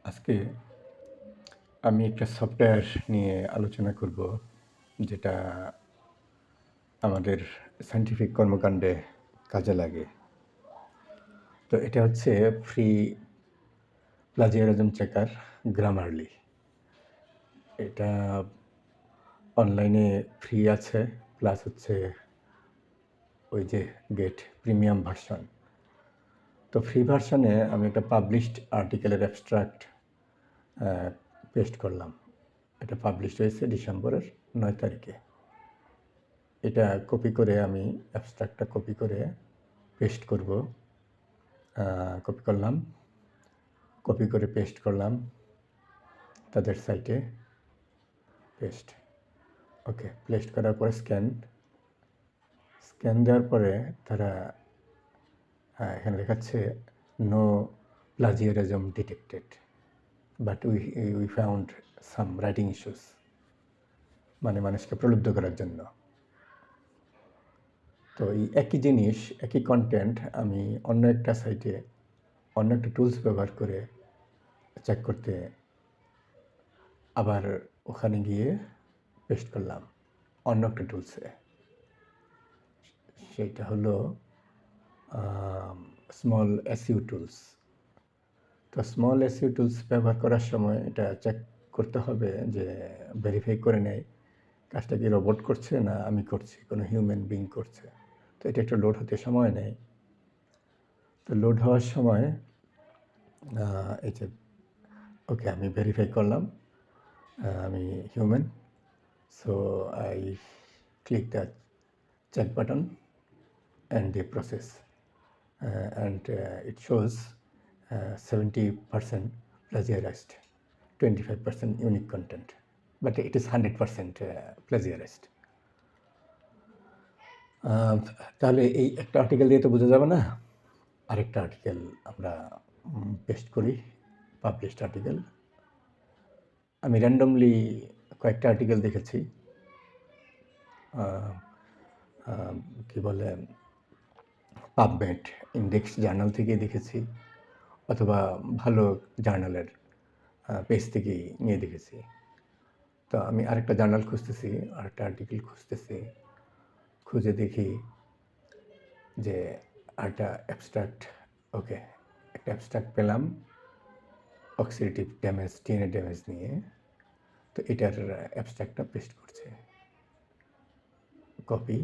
আজকে আমি একটা সফটওয়্যার নিয়ে আলোচনা করব, যেটা আমাদের সায়েন্টিফিক কর্মকাণ্ডে কাজে লাগে। তো এটা হচ্ছে ফ্রি প্লাজিয়ারিজম চেকার গ্রামারলি। এটা অনলাইনে ফ্রি আছে, প্লাস হচ্ছে ওই যে গেট প্রিমিয়াম ভার্সন। তো ফ্রি ভার্সনে আমি একটা পাবলিশড আর্টিকেলের অ্যাবস্ট্রাক্ট পেস্ট করলাম। এটা পাবলিশড হয়েছে ডিসেম্বরের 9 তারিখে। এটা কপি করে আমি অ্যাবস্ট্রাক্টটা কপি করে পেস্ট করব। কপি করলাম, কপি করে পেস্ট করলাম তাদের সাইটে। পেস্ট, ওকে। পেস্ট করার পরে স্ক্যান দেওয়ার পরে তারা এখানে দেখাচ্ছে no plagiarism detected, but we found some writing issues, মানে মানুষকে প্রলুব্ধ করার জন্য। তো এই একই জিনিস, একই কন্টেন্ট আমি অন্য একটা সাইটে অন্য একটা টুলস ব্যবহার করে চেক করতে আবার ওখানে গিয়ে পেস্ট করলাম অন্য একটা টুলসে। সেইটা হলো স্মল এসইউ টুলস। তো স্মল এসইউ টুলস ব্যবহার করার সময় এটা চেক করতে হবে যে ভেরিফাই করে নেয় কাজটা কি রোবট করছে না আমি করছি, কোনো হিউম্যান বিং করছে। তো এটা একটু লোড হতে সময় নেয়। তো লোড হওয়ার সময় এই যে ওকে আমি ভেরিফাই করলাম আমি human. So I click the check button and the process, and it shows 70% plagiarized, 25% unique content, but it is 100% plagiarized. তাহলে এই একটা আর্টিকেল দিয়ে তো বোঝা যাবে না। আরেকটা আর্টিকেল আমরা পেস্ট করি, পাবলিশড আর্টিকেল। আমি র্যান্ডমলি কয়েকটা আর্টিকেল দেখেছি, কি বলে পাবমেড ইন্ডেক্স জার্নাল থেকে দেখেছি, অথবা ভালো জার্নালের পেজ থেকেই নিয়ে দেখেছি। তো আমি আরেকটা জার্নাল খুঁজতেছি, আরেকটা আর্টিকেল খুঁজতেছি, খুঁজে দেখি যে আরেকটা অ্যাবস্ট্রাক্ট, ওকে একটা অ্যাবস্ট্রাক্ট পেলাম অক্সিডেটিভ ড্যামেজ, ডিএনএ ড্যামেজ নিয়ে। তো এটার অ্যাবস্ট্রাক্টটা পেস্ট করছে, কপি,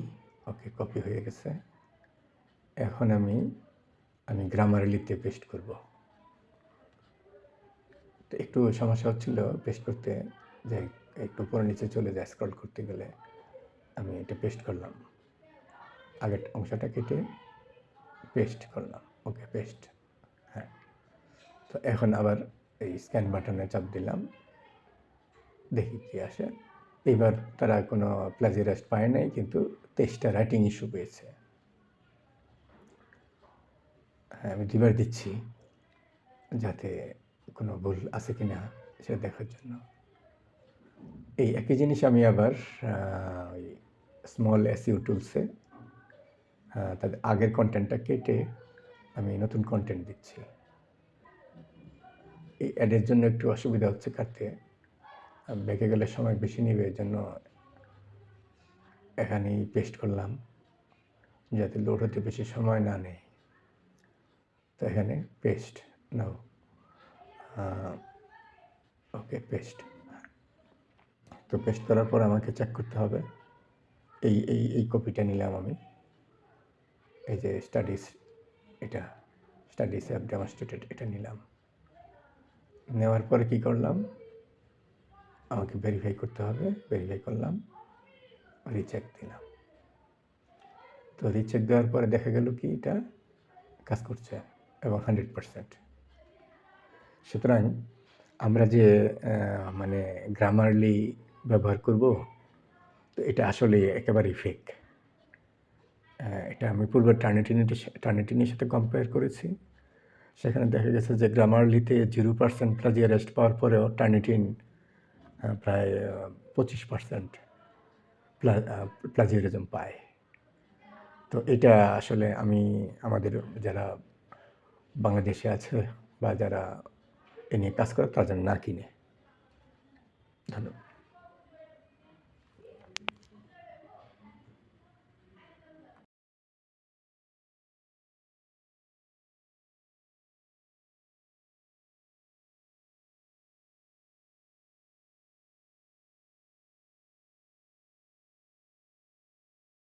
ওকে কপি হয়ে গেছে। এখন আমি গ্রামারলিতে পেস্ট করব। তো একটু সমস্যা হচ্ছিল পেস্ট করতে, যে একটু উপরে নিচে চলে যায় স্ক্রল করতে গেলে। আমি এটা পেস্ট করলাম, আগের অংশটা কেটে পেস্ট করলাম, ওকে পেস্ট। হ্যাঁ, তো এখন আবার এই স্ক্যান বাটনে চাপ দিলাম, দেখি কি আসে। এইবার তারা কোনো প্লাজিয়ারাইজড পায় নাই, কিন্তু 23টা রাইটিং ইস্যু পেয়েছে। হ্যাঁ, আমি দুবার দিচ্ছি যাতে কোনো ভুল আছে কি না সেটা দেখার জন্য। এই একই জিনিস আমি আবার ওই স্মল এসইউ টুলসে তাদের আগের কন্টেন্টটা কেটে আমি নতুন কন্টেন্ট দিচ্ছি। এই অ্যাডের জন্য একটু অসুবিধা হচ্ছে কাটতে, ব্যাকে গেলে সময় বেশি নেবে, এর জন্য এখানেই পেস্ট করলাম যাতে লোড হতে বেশি সময় না নেয়। তো এখানে পেস্ট নাও, ওকে পেস্ট। তো পেস্ট করার পর আমাকে চেক করতে হবে, এই এই এই কপিটা নিলাম আমি, এই যে স্টাডিজ, এটা স্টাডিজ হ্যাভ ডেমনস্ট্রেটেড, এটা নিলাম। নেওয়ার পরে কি করলাম, আমাকে ভেরিফাই করতে হবে, ভেরিফাই করলাম, রিচেক দিলাম। তো রিচেক দেওয়ার পরে দেখা গেল কি এটা কাজ করছে এবং 100%। সুতরাং আমরা যে মানে গ্রামারলি ব্যবহার করব, তো এটা আসলে একেবারেই ফেক। এটা আমি পূর্বে টার্নিটিনের সাথে কম্পেয়ার করেছি। সেখানে দেখা গেছে যে গ্রামারলিতে 0% প্লাজিয়ারাইজড পাওয়ার পরেও টার্নিটিন প্রায় 25% প্লাজিয়ারিজম পায়। তো এটা আসলে আমি আমাদের যারা বাংলাদেশে আছে বা যারা নিয়ে কাজ করে তারা যেন না কিনে। ধন্যবাদ।